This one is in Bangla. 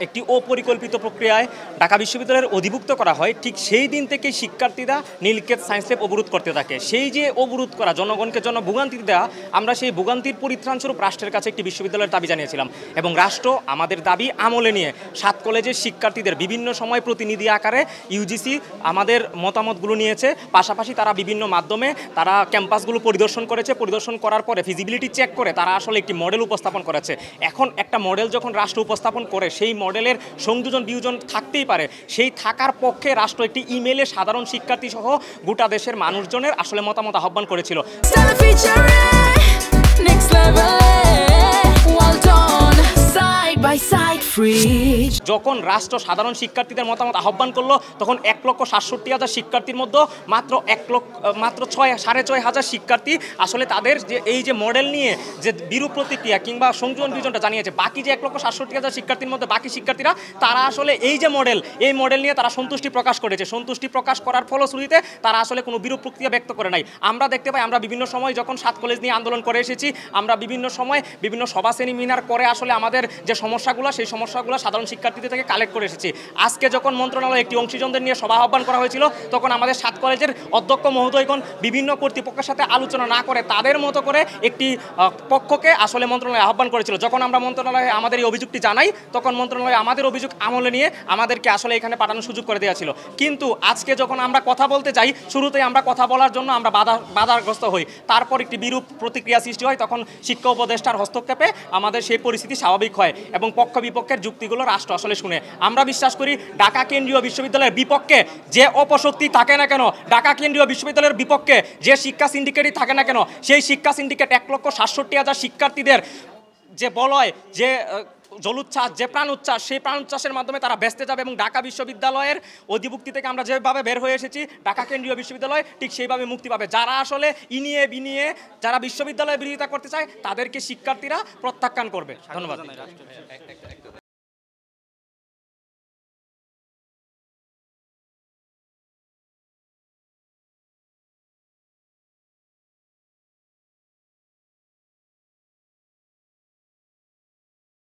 একটি অপরিকল্পিত প্রক্রিয়ায় ঢাকা বিশ্ববিদ্যালয়ের অধিভুক্ত করা হয়, ঠিক সেই দিন থেকে শিক্ষার্থীরা নীলক্ষেত সায়েন্স ল্যাব অবরোধ করতে থাকে। সেই যে অবরোধ করা, জনগণকে ভোগান্তি দেওয়া, আমরা সেই ভোগান্তির পরিত্রাণ স্বরূপ রাষ্ট্রের কাছে একটি বিশ্ববিদ্যালয়ের দাবি জানিয়েছিলাম এবং রাষ্ট্র আমাদের দাবি আমলে নিয়ে 7 কলেজের শিক্ষার্থীদের বিভিন্ন সময় প্রতিনিধি আকারে ইউজিসি আমাদের মতামতগুলো নিয়েছে। পাশাপাশি তারা বিভিন্ন মাধ্যমে তারা ক্যাম্পাসগুলো পরিদর্শন করেছে। পরিদর্শন করার পরে ফিজিবিলিটি চেক করে তারা আসলে একটি মডেল উপস্থাপন করেছে। এখন একটা মডেল যখন রাষ্ট্র উপস্থাপন করে, সেই মডেলের সংযোজন বিয়োজন থাকতেই পারে। সেই থাকার পক্ষে রাষ্ট্র একটি ইমেইলে সাধারণ শিক্ষার্থী সহ গোটা দেশের মানুষজনের আসলে মতামত আহ্বান করেছিল। যখন রাষ্ট্র সাধারণ শিক্ষার্থীদের মতামত আহ্বান করলো, তখন 1,67,000 শিক্ষার্থীর মধ্যে মাত্র 6,500 শিক্ষার্থী আসলে তাদের যে এই যে মডেল নিয়ে যে বিরূপ প্রতিক্রিয়া কিংবা সংযোজন বিয়োজনটা জানিয়েছে। বাকি যে 1,67,000 শিক্ষার্থীর মধ্যে বাকি শিক্ষার্থীরা তারা আসলে এই যে এই মডেল নিয়ে তারা সন্তুষ্টি প্রকাশ করেছে। সন্তুষ্টি প্রকাশ করার ফলশ্রুতিতে তারা আসলে কোনো বিরূপ প্রক্রিয়া ব্যক্ত করে নাই। আমরা দেখতে পাই, আমরা বিভিন্ন সময় যখন 7 কলেজ নিয়ে আন্দোলন করে এসেছি, আমরা বিভিন্ন সময় বিভিন্ন সভা সেমিনার করে আসলে আমাদের যে সমস্যাগুলো, সেই সমস্যাগুলো সাধারণ শিক্ষার্থীদের থেকে কালেক্ট করে এসেছি। আজকে যখন মন্ত্রণালয়ে একটি অংশীজনদের নিয়ে সভা আহ্বান করা হয়েছিল, তখন আমাদের 7 কলেজের অধ্যক্ষ মহোদয়গণ বিভিন্ন কর্তৃপক্ষের সাথে আলোচনা না করে তাদের মতো করে একটি পক্ষকে আসলে মন্ত্রণালয়ে আহ্বান করেছিল। যখন আমরা মন্ত্রণালয়ে আমাদের এই অভিযোগটি জানাই, তখন মন্ত্রণালয় আমাদের অভিযোগ আমলে নিয়ে আমাদেরকে আসলে এখানে পাঠানোর সুযোগ করে দেওয়া ছিল। কিন্তু আজকে যখন আমরা কথা বলতে যাই, শুরুতেই আমরা কথা বলার জন্য আমরা বাধাগ্রস্ত হই। তারপর একটি বিরূপ প্রতিক্রিয়া সৃষ্টি হয়। তখন শিক্ষা উপদেষ্টার হস্তক্ষেপে আমাদের সেই পরিস্থিতি স্বাভাবিক হয় এবং পক্ষ বিপক্ষের যুক্তিগুলো রাষ্ট্র আসলে শুনে। আমরা বিশ্বাস করি ঢাকা কেন্দ্রীয় বিশ্ববিদ্যালয়ের বিপক্ষে যে অপশক্তি থাকে না কেন, ঢাকা কেন্দ্রীয় বিশ্ববিদ্যালয়ের বিপক্ষে যে শিক্ষা সিন্ডিকেটই থাকে না কেন, সেই শিক্ষা সিন্ডিকেট 1,67,000 শিক্ষার্থীদের যে বলয়, যে জলোচ্ছ্বাস, যে প্রাণ উচ্ছ্বাস, সেই প্রাণ উচ্ছ্বাসের মাধ্যমে তারা বেঁচতে যাবে এবং ঢাকা বিশ্ববিদ্যালয়ের অধিভুক্তি থেকে আমরা যেভাবে বের হয়ে এসেছি, ঢাকা কেন্দ্রীয় বিশ্ববিদ্যালয় ঠিক সেইভাবে মুক্তি পাবে। যারা আসলে ইনিয়ে বিনিয়ে যারা বিশ্ববিদ্যালয়ের বিরোধিতা করতে চায়, তাদেরকে শিক্ষার্থীরা প্রত্যাখ্যান করবে। ধন্যবাদ।